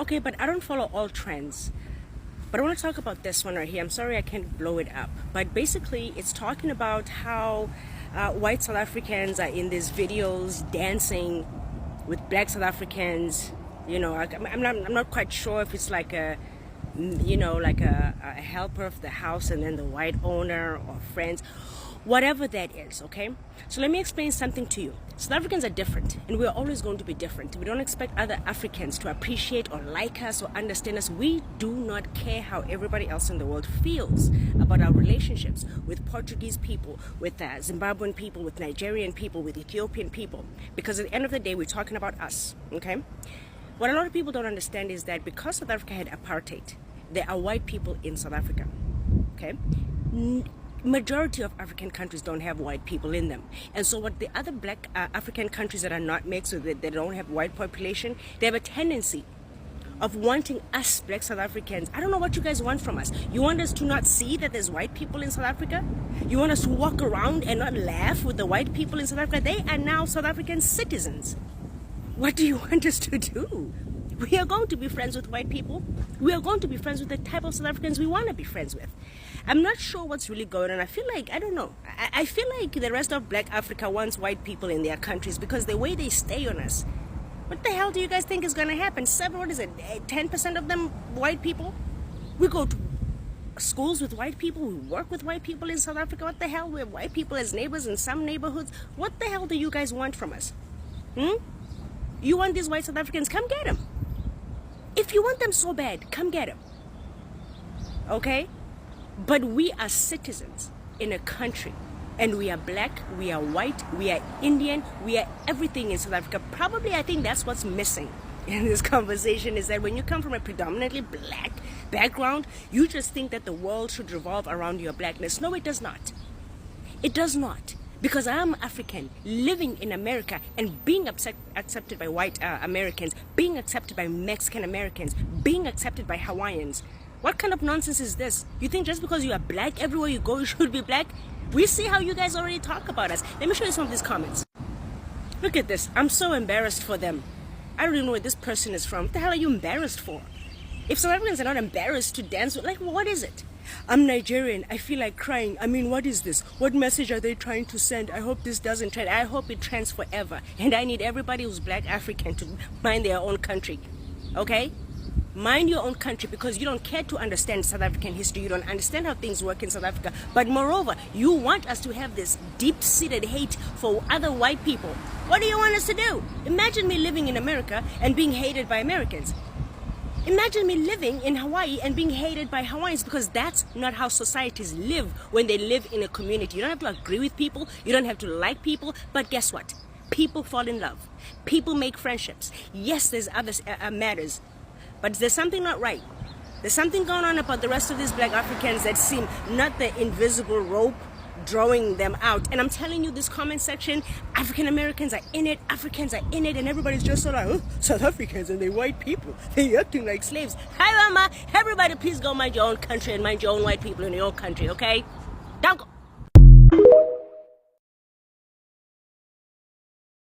Okay, but I don't follow all trends. But I want to talk about this one right here. I'm sorry I can't blow it up. But basically, it's talking about how white South Africans are in these videos dancing with black South Africans. You know, I'm not quite sure if it's like a helper of the house and then the white owner or friends, whatever that is, okay? So let me explain something to you. South Africans are different, and we're always going to be different. We don't expect other Africans to appreciate or like us or understand us. We do not care how everybody else in the world feels about our relationships with Portuguese people, with Zimbabwean people, with Nigerian people, with Ethiopian people, because at the end of the day, we're talking about us, okay? What a lot of people don't understand is that because South Africa had apartheid, there are white people in South Africa, okay? Majority of African countries don't have white people in them. And so what the other black African countries that are not mixed with it, they don't have white population, they have a tendency of wanting us black South Africans. I don't know what you guys want from us. You want us to not see that there's white people in South Africa? You want us to walk around and not laugh with the white people in South Africa? They are now South African citizens. What do you want us to do? We are going to be friends with white people. We are going to be friends with the type of South Africans we want to be friends with. I'm not sure what's really going on. I feel like, I don't know. I feel like the rest of black Africa wants white people in their countries because the way they stay on us. What the hell do you guys think is going to happen? 10% of them white people? We go to schools with white people. We work with white people in South Africa. What the hell? We have white people as neighbors in some neighborhoods. What the hell do you guys want from us? You want these white South Africans? Come get them. If you want them so bad, come get them. Okay? But we are citizens in a country, and we are black, we are white, we are Indian, we are everything in South Africa. Probably, I think that's what's missing in this conversation, is that when you come from a predominantly black background, you just think that the world should revolve around your blackness. No, it does not. It does not. Because I am African, living in America and being accepted by white Americans, being accepted by Mexican Americans, being accepted by Hawaiians. What kind of nonsense is this? You think just because you are black, everywhere you go, you should be black? We see how you guys already talk about us. Let me show you some of these comments. Look at this. I'm so embarrassed for them. I don't even know where this person is from. What the hell are you embarrassed for? If South Africans are not embarrassed to dance with, like, what is it? I'm Nigerian. I feel like crying. I mean, what is this? What message are they trying to send? I hope this doesn't trend. I hope it trends forever. And I need everybody who's black African to mind their own country. Okay? Mind your own country, because you don't care to understand South African history. You don't understand how things work in South Africa. But moreover, you want us to have this deep-seated hate for other white people. What do you want us to do? Imagine me living in America and being hated by Americans. Imagine me living in Hawaii and being hated by Hawaiians, because that's not how societies live when they live in a community. You don't have to agree with people. You don't have to like people. But guess what? People fall in love. People make friendships. Yes, there's other matters. But there's something not right. There's something going on about the rest of these black Africans that seem not the invisible rope drawing them out. And I'm telling you, this comment section, African Americans are in it, Africans are in it, and everybody's just so like, oh, South Africans and they white people, they acting like slaves. Hi, Mama. Everybody, please go mind your own country and mind your own white people in your own country, okay? Don't go.